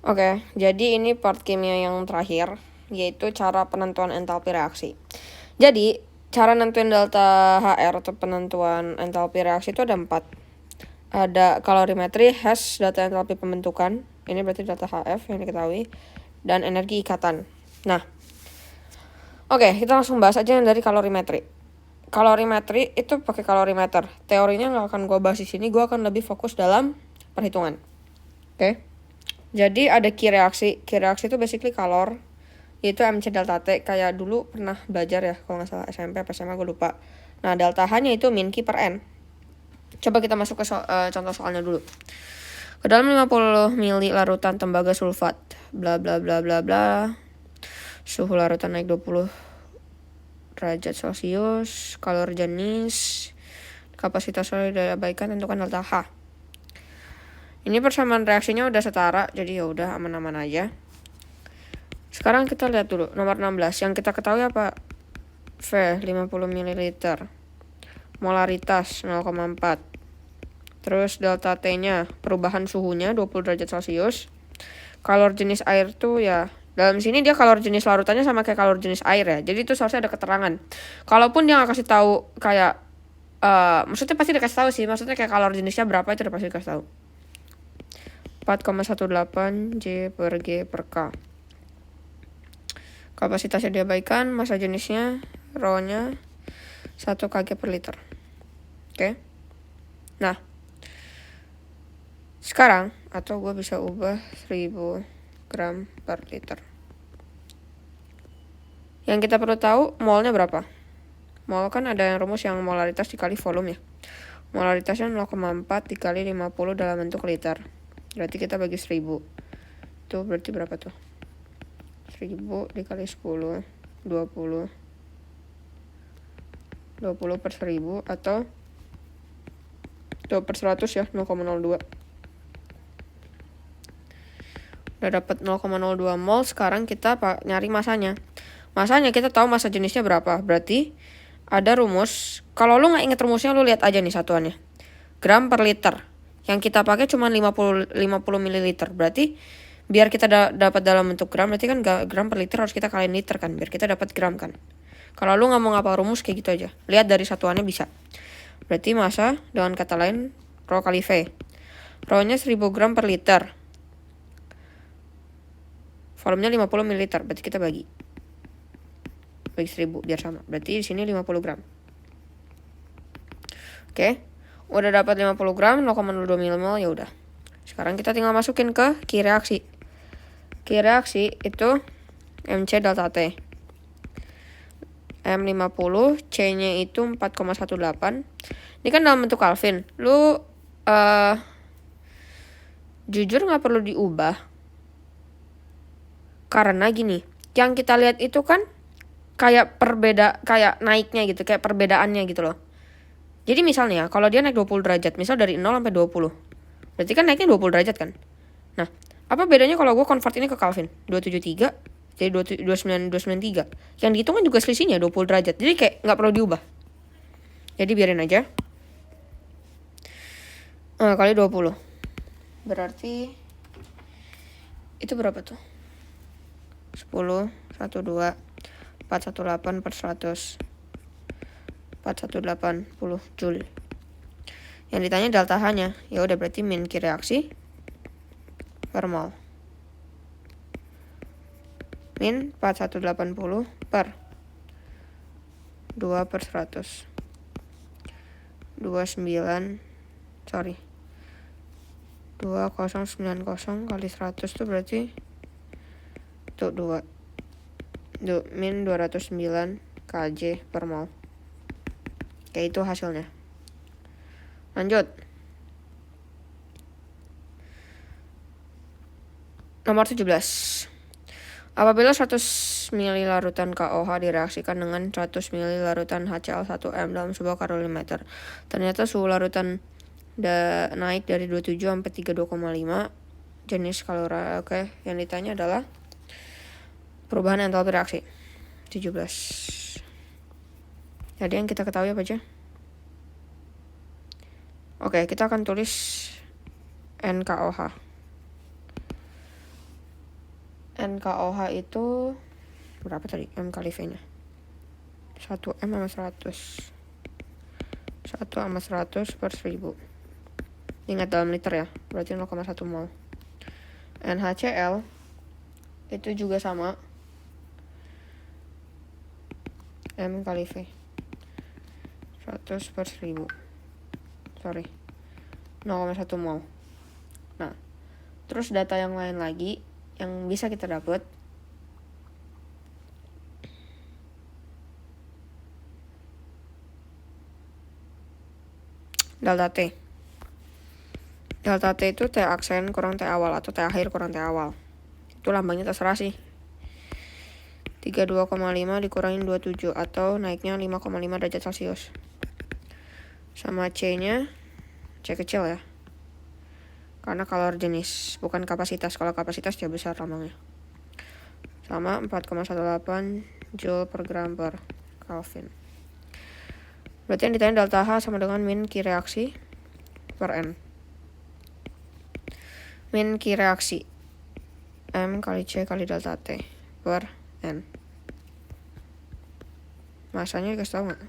Oke, jadi ini part kimia yang terakhir, yaitu cara penentuan entalpi reaksi. Jadi, cara nentuin delta HR atau penentuan entalpi reaksi itu ada 4. Ada kalorimetri, hash, data entalpi pembentukan, ini berarti delta HF yang diketahui, dan energi ikatan. Nah, oke, kita langsung bahas aja yang dari kalorimetri. Kalorimetri itu pakai kalorimeter. Teorinya nggak akan gue bahas di sini, gue akan lebih fokus dalam perhitungan. Oke. Jadi ada key reaksi. Key reaksi itu basically kalor, yaitu MC delta T. Kayak dulu pernah belajar ya, kalau nggak salah SMP apa SMA gue lupa. Nah, delta H-nya itu min Q per N. Coba kita masuk ke contoh soalnya dulu. Ke dalam 50 ml larutan tembaga sulfat, bla bla bla bla bla. Suhu larutan naik 20 derajat Celcius, kalor jenis, kapasitas solid diabaikan, tentukan delta H. Ini persamaan reaksinya udah setara, jadi ya udah aman-aman aja. Sekarang kita lihat dulu nomor 16. Yang kita ketahui apa? V 50 ml. Molaritas 0,4. Terus delta T-nya, perubahan suhunya 20 derajat Celcius. Kalor jenis air tuh ya, dalam sini dia kalor jenis larutannya sama kayak kalor jenis air ya. Jadi itu seharusnya ada keterangan. Kalaupun dia nggak kasih tahu kayak maksudnya pasti dikasih tahu sih. Maksudnya kayak kalor jenisnya berapa itu udah pasti dikasih tahu. 4,18 J per G per K. Kapasitasnya diabaikan, massa jenisnya, rho-nya 1 kg per liter. Oke. Nah, sekarang, atau gue bisa ubah 1000 gram per liter. Yang kita perlu tahu, molnya berapa? Mol kan ada yang rumus yang molaritas dikali volume ya. Molaritasnya 0,4 dikali 50 dalam bentuk liter. Berarti kita bagi 1000. Itu berarti berapa tuh? 1000 dikali 10, 20 per 1000 atau 2 per 100 ya, 0,02. Udah dapat 0,02 mol, sekarang kita nyari masanya. Masanya kita tahu massa jenisnya berapa. Berarti ada rumus. Kalau lu nggak inget rumusnya, lu lihat aja nih satuannya. Gram per liter. Yang kita pakai cuma 50 ml. Berarti biar kita dapat dalam bentuk gram, berarti kan gram per liter harus kita kaliin liter kan, biar kita dapat gram kan. Kalau lu nggak mau ngapal rumus kayak gitu aja, lihat dari satuannya bisa. Berarti massa dengan kata lain rho kali V. Rho-nya 1000 gram per liter. Volumenya 50 ml, berarti kita bagi 1000 biar sama. Berarti di sini 50 gram. Oke. Udah dapat 50 gram, 0,02 mmol, ya udah. Sekarang kita tinggal masukin ke key reaksi. Key reaksi itu MC delta T. M50, C-nya itu 4,18. Ini kan dalam bentuk Kelvin. Lu jujur nggak perlu diubah. Karena gini, yang kita lihat itu kan kayak kayak naiknya gitu, kayak perbedaannya gitu loh. Jadi misalnya kalau dia naik 20 derajat, misal dari 0 sampai 20. Berarti kan naiknya 20 derajat kan? Nah, apa bedanya kalau gue convert ini ke Kelvin? 273 jadi 29293. Yang dihitung kan juga selisihnya 20 derajat. Jadi kayak nggak perlu diubah. Jadi biarin aja. Kali 20. Berarti itu berapa tuh? 10, 12, 418 per 100. 4180 Joule. Yang ditanya delta H-nya, ya udah berarti min Q reaksi per mol. Min 4180 per 2 per 100. 2090 kali 100 tuh berarti tuh 2. Min 209 kJ per mol. Kayak itu hasilnya. Lanjut. Nomor 17. Apabila 100 ml larutan KOH direaksikan dengan 100 ml larutan HCl1M dalam sebuah kalorimeter, ternyata suhu larutan naik dari 27 sampai 32,5 jenis kalori. Oke, yang ditanya adalah perubahan entalpi reaksi. 17. Jadi yang kita ketahui apa aja? Oke, kita akan tulis NKOH. NKOH itu berapa tadi? M kali V-nya. 1M sama 100. 1 sama 100 per 1000. Ingat dalam liter ya, berarti 0,1 mol. NaCl itu juga sama. M kali V. 100 per 1000. 0,1 mol. Nah, terus data yang lain lagi yang bisa kita dapat delta T. Delta T itu T aksen kurang T awal atau T akhir kurang T awal. Itu lambangnya terserah sih. 32,5 dikurangin 27 atau naiknya 5,5 derajat Celcius. Sama C-nya, C kecil ya. Karena kalor jenis, bukan kapasitas. Kalau kapasitas dia besar lambangnya. Sama 4,18 Joule per gram per Kelvin. Berarti yang ditanya delta H sama dengan min Q reaksi per N. Min Q reaksi M kali C kali delta T per N. Masanya dikasih tau gak?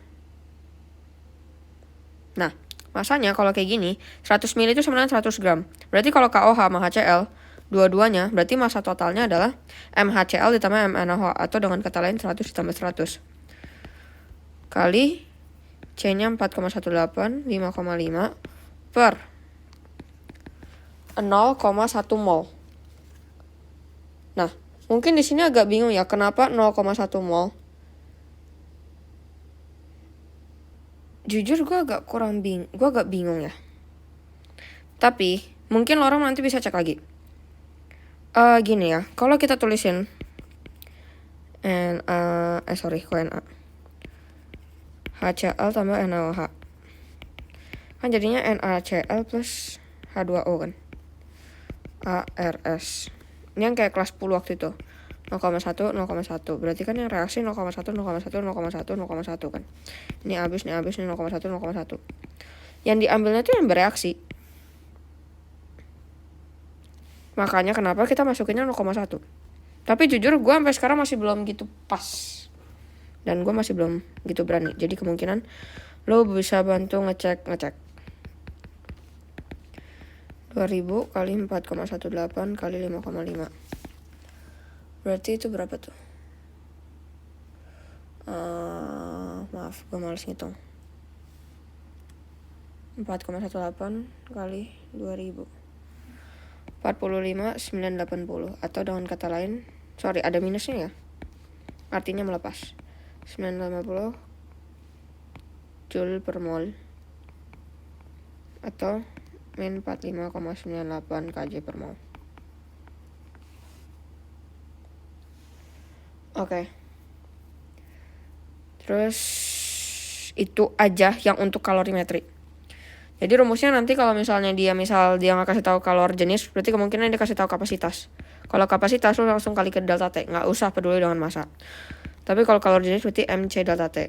Nah, masanya kalau kayak gini 100 ml itu sama dengan 100 gram. Berarti kalau KOH sama HCl dua-duanya berarti massa totalnya adalah MHCl ditambah MnOH atau dengan kata lain 100 ditambah 100 kali C-nya 4,18 5,5 per 0,1 mol. Nah, mungkin di sini agak bingung ya, kenapa 0,1 mol? Jujur gue agak bingung ya. Tapi mungkin orang nanti bisa cek lagi. Gini ya, kalau kita tulisin NA HCl tambah NaOH kan jadinya NaCl plus H2O kan, ARS. Ini yang kayak kelas 10 waktu itu 0,1 0,1. Berarti kan yang reaksi 0,1 0,1 0,1 0,1 kan. Ini habis ini 0,1 0,1. Yang diambilnya tuh yang bereaksi. Makanya kenapa kita masukinnya 0,1. Tapi jujur gue sampai sekarang masih belum gitu pas. Dan gue masih belum gitu berani. Jadi kemungkinan lo bisa bantu ngecek. 2000 kali 4,18 kali 5,5. Berarti itu berapa tuh? Maaf, gue males ngitung. 4,18 kali 2000. 45,980 atau dengan kata lain, ada minusnya ya. Artinya melepas. 980 Joule per mol atau min 45,98 kJ per mol. Oke. Terus itu aja yang untuk kalorimetri. Jadi rumusnya nanti kalau misalnya dia nggak kasih tahu kalor jenis, berarti kemungkinan dia kasih tahu kapasitas. Kalau kapasitas lu langsung kali ke delta T, nggak usah peduli dengan massa. Tapi kalau kalor jenis berarti MC delta T.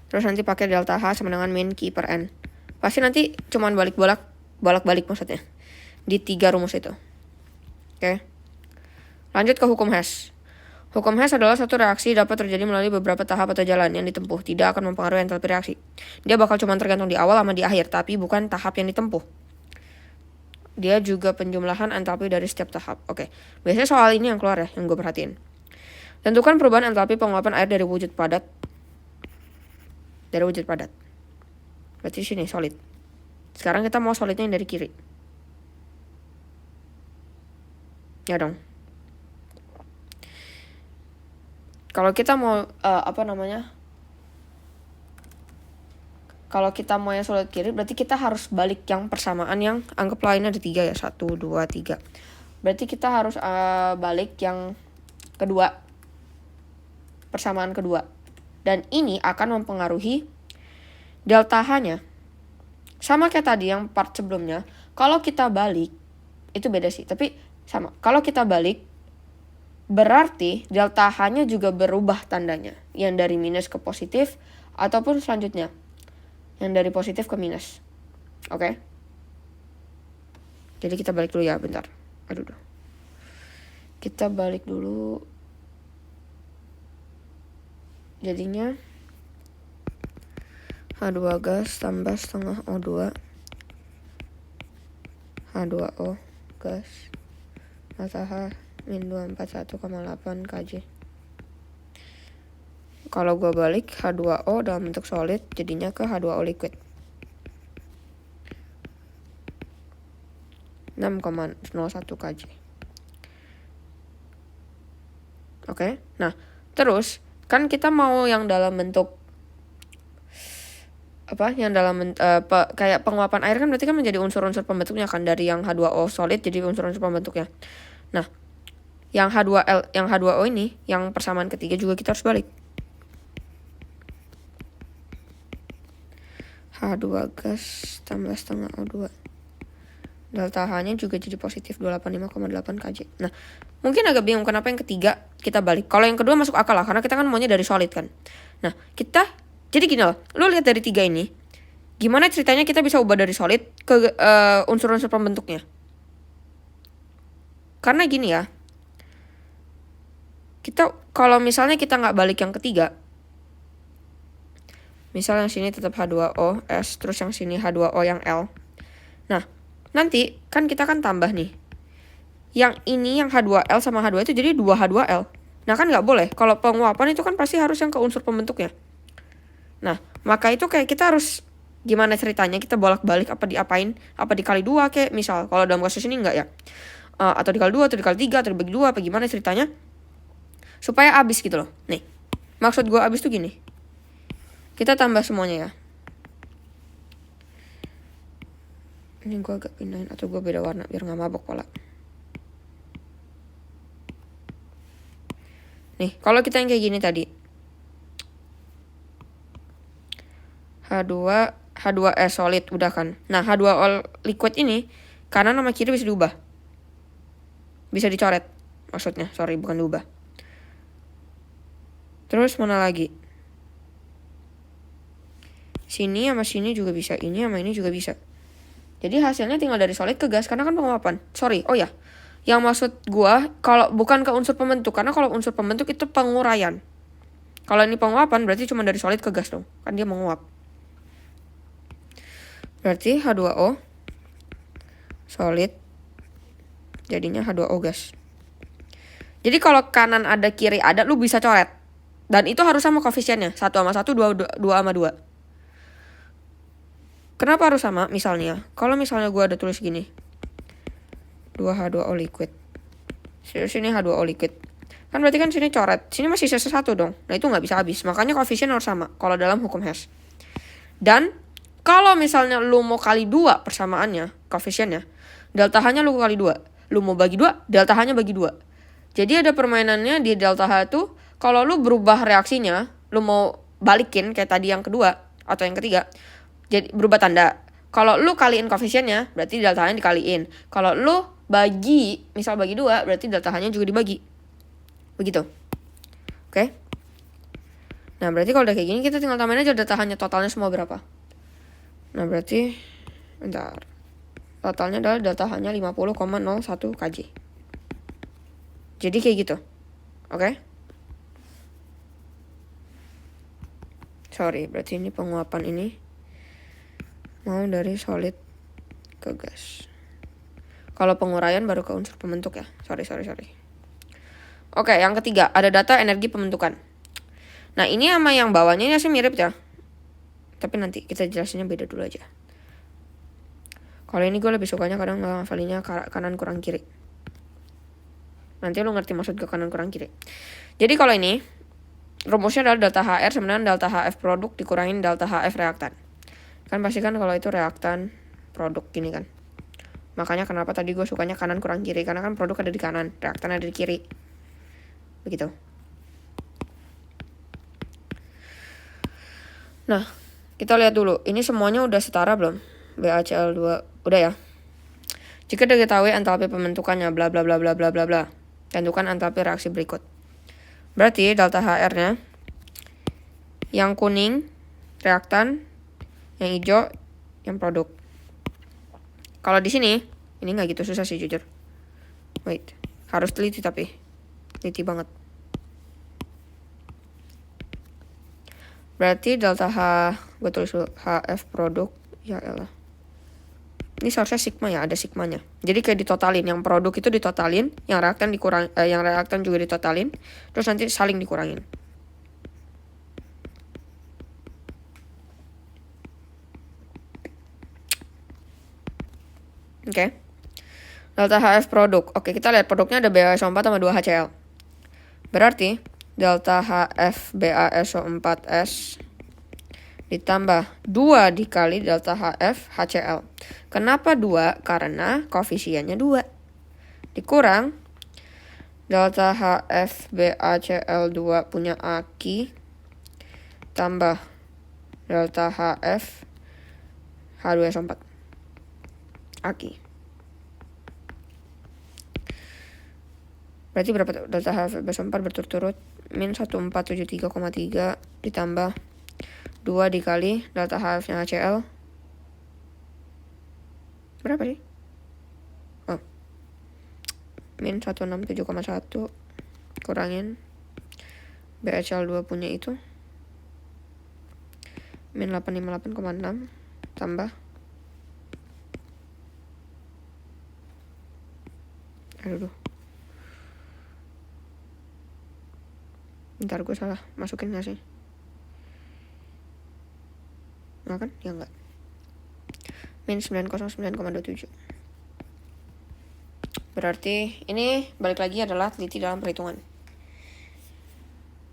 Terus nanti pakai delta H sama dengan min Q per N. Pasti nanti cuman bolak-balik maksudnya di 3 rumus itu. Oke. Lanjut ke hukum Hess. Hukum Hess adalah suatu reaksi dapat terjadi melalui beberapa tahap atau jalan yang ditempuh, tidak akan mempengaruhi entalpi reaksi. Dia bakal cuma tergantung di awal sama di akhir, tapi bukan tahap yang ditempuh. Dia juga penjumlahan entalpi dari setiap tahap. Oke. Biasanya soal ini yang keluar ya, yang gue perhatiin. Tentukan perubahan entalpi penguapan air dari wujud padat. Berarti sini solid. Sekarang kita mau solidnya yang dari kiri. Ya dong. Kalau kita mau kalau kita mau yang solid kiri, berarti kita harus balik yang persamaan yang anggaplah ini ada 3 ya. 1, 2, 3. Berarti kita harus balik yang kedua. Persamaan kedua. Dan ini akan mempengaruhi delta H-nya. Sama kayak tadi yang part sebelumnya. Kalau kita balik, itu beda sih. Tapi sama. Kalau kita balik, berarti delta H-nya juga berubah tandanya. Yang dari minus ke positif, ataupun selanjutnya. Yang dari positif ke minus. Oke? Jadi kita balik dulu ya, bentar. Aduh. Kita balik dulu. Jadinya H2 gas tambah setengah O2 H2O gas massa H min 241,8 kJ. Kalau gue balik H2O dalam bentuk solid jadinya ke H2O liquid 6,01 kJ. Oke, nah terus kan kita mau yang dalam bentuk yang dalam kayak penguapan air kan berarti kan menjadi unsur-unsur pembentuknya kan, dari yang H2O solid jadi unsur-unsur pembentuknya. Nah, yang H2O ini yang persamaan ketiga juga kita harus balik. H2 gas tambah setengah O2. Delta H-nya juga jadi positif 285,8 kJ. Nah, mungkin agak bingung kenapa yang ketiga kita balik. Kalau yang kedua masuk akal lah, karena kita kan maunya dari solid kan. Nah, jadi gini loh, lo lihat dari 3 ini, gimana ceritanya kita bisa ubah dari solid ke unsur-unsur pembentuknya. Karena gini ya, kalau misalnya kita nggak balik yang ketiga, misal yang sini tetap H2O S, terus yang sini H2O yang L. Nah, nanti kan kita kan tambah nih. Yang ini yang H2L sama H2 itu jadi 2H2L. Nah kan nggak boleh, kalau penguapan itu kan pasti harus yang ke unsur pembentuknya. Nah, maka itu kayak kita harus gimana ceritanya kita bolak-balik, apa diapain, apa dikali 2 kayak misal. Kalau dalam kasus ini enggak ya. Atau dikali 2, atau dikali 3, atau dibagi 2, apa gimana ceritanya. Supaya habis gitu loh. Nih, maksud gue habis tuh gini. Kita tambah semuanya ya. Ini gue agak pindahin atau gue beda warna biar gak mabok pola. Nih, kalau kita yang kayak gini tadi. H2S solid udah kan. Nah, H2O liquid ini kanan sama kiri bisa diubah. Bisa dicoret. Maksudnya, bukan diubah. Terus mana lagi? Sini sama sini juga bisa. Ini sama ini juga bisa. Jadi hasilnya tinggal dari solid ke gas karena kan penguapan. Oh ya. Yang maksud gua kalau bukan ke unsur pembentuk, karena kalau unsur pembentuk itu penguraian. Kalau ini penguapan berarti cuma dari solid ke gas dong. Kan dia menguap. Berarti H2O solid jadinya H2O gas. Jadi kalau kanan ada kiri ada, lu bisa coret. Dan itu harus sama koefisiennya. 1 sama 1, 2 sama 2. Kenapa harus sama? Misalnya, kalau misalnya gue ada tulis gini. 2H2O liquid. Sini H2O liquid. Kan berarti kan sini coret. Sini masih sisa 1 dong. Nah itu gak bisa habis. Makanya koefisien harus sama. Kalau dalam hukum Hess. Dan kalau misalnya lu mau kali 2 persamaannya, koefisiennya, delta H-nya lu kali 2. Lu mau bagi 2, delta H-nya bagi 2. Jadi ada permainannya di delta H tuh, kalau lu berubah reaksinya, lu mau balikin kayak tadi yang kedua atau yang ketiga, jadi berubah tanda. Kalau lu kaliin koefisiennya, berarti delta H-nya dikaliin. Kalau lu bagi, misal bagi 2, berarti delta H-nya juga dibagi. Begitu. Oke? Nah, berarti kalau udah kayak gini, kita tinggal tambahin aja delta H-nya totalnya semua berapa. Nah, berarti bentar. Totalnya adalah delta H-nya 50,01 kJ. Jadi kayak gitu. Oke? Berarti ini penguapan ini mau dari solid ke gas. Kalau penguraian baru ke unsur pembentuk ya. Sorry. Oke, yang ketiga ada data energi pembentukan. Nah, ini sama yang bawahnya sih mirip ya. Tapi nanti kita jelasinnya beda dulu aja. Kalau ini gue lebih sukanya kadang ngafalinya kanan kurang kiri. Nanti lu ngerti maksud gue kanan kurang kiri. Jadi kalau ini rumusnya adalah delta HR sama dengan delta HF produk dikurangin delta HF reaktan. Kan pasti kan kalau itu reaktan produk gini kan. Makanya kenapa tadi gue sukanya kanan kurang kiri. Karena kan produk ada di kanan, reaktan ada di kiri. Begitu. Nah, kita lihat dulu. Ini semuanya udah setara belum? BaCl2 udah ya. Jika diketahui entalpi pembentukannya bla bla bla bla bla bla bla. Tentukan entalpi reaksi berikut. Berarti delta HR-nya yang kuning reaktan, yang hijau yang produk. Kalau di sini ini nggak gitu susah sih jujur. Wait. Harus teliti tapi. Teliti banget. Berarti delta H, gue tulis dulu, HF produk, ya elah. Ini seharusnya sigma ya, ada sigmanya. Jadi kayak ditotalin, yang produk itu ditotalin, yang reaktan yang reaktan juga ditotalin, terus nanti saling dikurangin. Oke. Delta HF produk. Oke, kita lihat produknya ada BaSO4 sama 2HCl. Berarti delta HF BaSO4S ditambah 2 dikali delta HF HCl. Kenapa 2? Karena koefisiennya 2. Dikurang delta HF BaCl2 punya aki tambah delta HF H2SO4 aki. Berarti berapa tuh? Delta HF BaSO4 berturut-turut min 1473,3 ditambah 2 dikali delta HF-nya HCl. Berapa sih? Oh. Min 167,1 kurangin BaCl2 punya itu. Min 858,6 tambah. Aduh. Bentar, gue salah masukin gak sih? Nggak kan? Ya enggak. Min 909,27. Berarti ini balik lagi adalah teliti dalam perhitungan.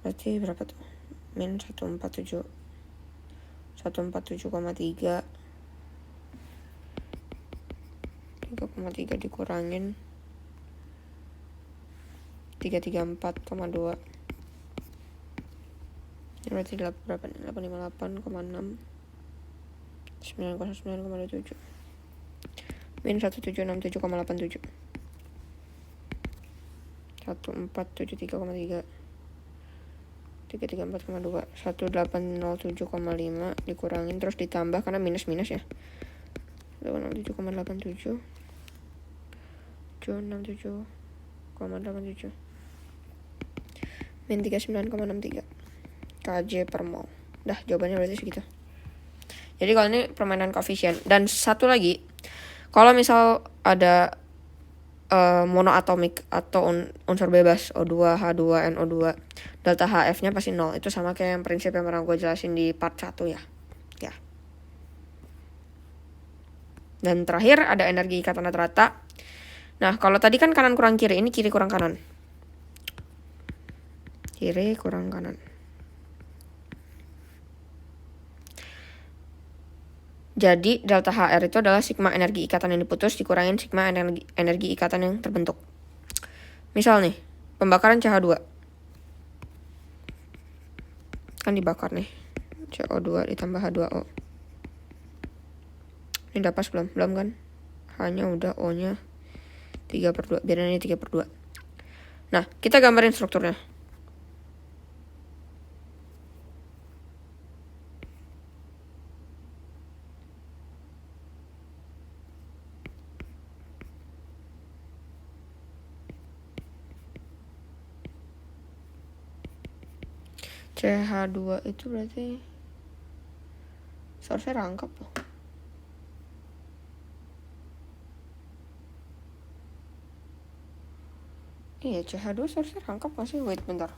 Berarti berapa tuh? Min 147,3 3,3 dikurangin 334,2. Ini berarti berapa nih? 858,6 909,27 min 1767,87 1473,3 334,2 1807,5 dikurangin terus ditambah karena minus ya 1807,87 767,87 min 39,63 kJ per mol. Dah, jawabannya berarti segitu. Jadi kalau ini permainan koefisien. Dan satu lagi, kalau misal ada monoatomik atau unsur bebas O2, H2, NO2, delta HF-nya pasti 0. Itu sama kayak yang prinsip yang pernah gue jelasin di part 1 ya. Dan terakhir ada energi ikatan rata-rata. Nah, kalau tadi kan kanan kurang kiri, ini kiri kurang kanan. Kiri kurang kanan. Jadi delta HR itu adalah sigma energi ikatan yang diputus dikurangin sigma energi ikatan yang terbentuk. Misal nih, pembakaran CH2. Kan dibakar nih. CO2 ditambah H2O. Ini udah pas belum? Belum kan? Hanya udah O-nya 3/2. Biar ini 3/2. Nah, kita gambarin strukturnya. CH2 itu berarti seharusnya rangkap loh. Iya, CH2 seharusnya rangkap gak sih? Wait, bentar.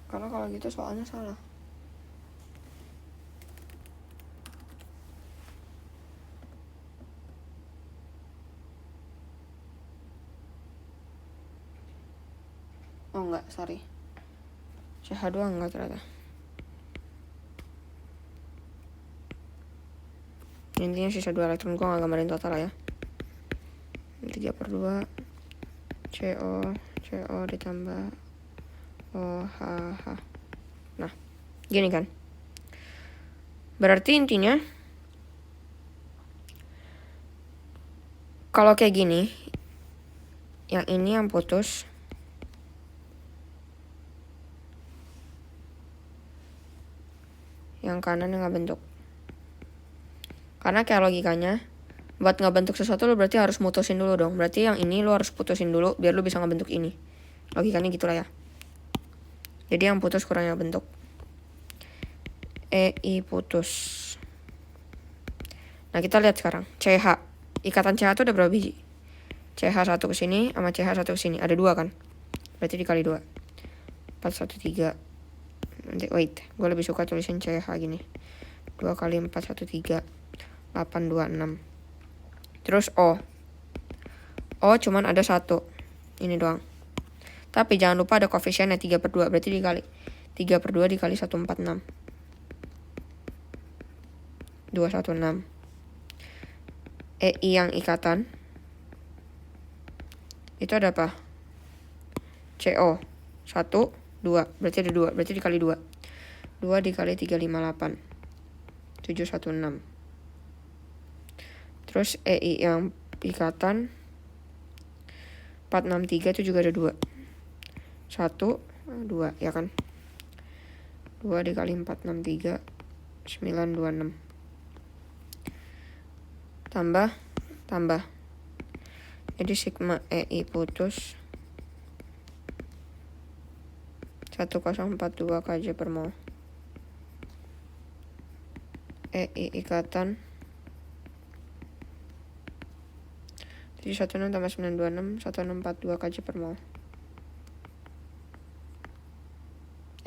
Karena kalau gitu soalnya salah. Oh enggak, sorry. CH2 enggak ternyata. Intinya sisa 2 elektron, gue gak gambarin total ya. 3/2 CO ditambah OHH. Nah, gini kan. Berarti intinya kalau kayak gini, yang ini yang putus, yang kanan yang gak bentuk. Karena kayak logikanya, buat ngebentuk sesuatu lo berarti harus mutusin dulu dong. Berarti yang ini lo harus putusin dulu biar lo bisa ngebentuk ini. Logikanya gitulah ya. Jadi yang putus kurang yang bentuk. EI putus. Nah kita lihat sekarang. CH. Ikatan CH itu ada berapa biji? CH1 ke sini sama CH1 ke sini. Ada 2 kan? Berarti dikali 2. 413. Nanti wait. Gue lebih suka tulisin CH gini. 2 kali 413. 826. Terus O. O cuman ada 1. Ini doang. Tapi jangan lupa ada koefisiennya 3/2. Berarti dikali 3/2 dikali 146. 216. EI yang ikatan itu ada apa? CO 1, 2. Berarti ada 2. Berarti dikali 2. 2 dikali 358. 716. Terus EI yang ikatan 463 itu juga ada 2. 1, 2 ya kan? 2 dikali 463 926. Tambah. Jadi sigma EI putus 1042 kJ per mol. EI ikatan 716 tambah 926 1642 kJ per mol.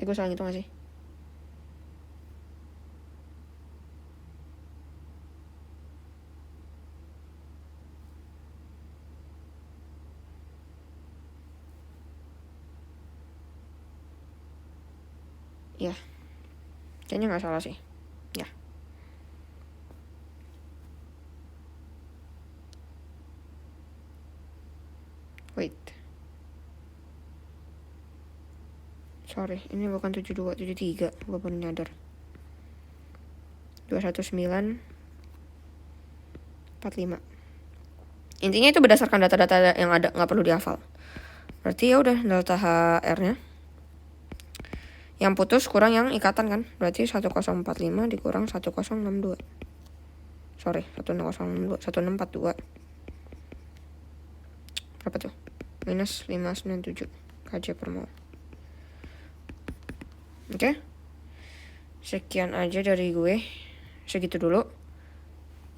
Gue salah ngitung gak sih? Ya, kayaknya nggak salah sih. Ya. Wait. Sorry, ini bukan 72, 73. Gue baru nyadar. 219 45. Intinya itu berdasarkan data-data yang ada, nggak perlu dihafal. Berarti ya udah delta HR-nya. Yang putus kurang yang ikatan kan? Berarti 1045 dikurang 1062. Sorry, 1062, 1642. Berapa tuh? Minus 597 kJ per mol. Oke? Sekian aja dari gue. Segitu dulu.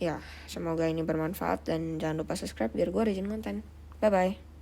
Ya, semoga ini bermanfaat dan jangan lupa subscribe biar gue rajin konten. Bye-bye.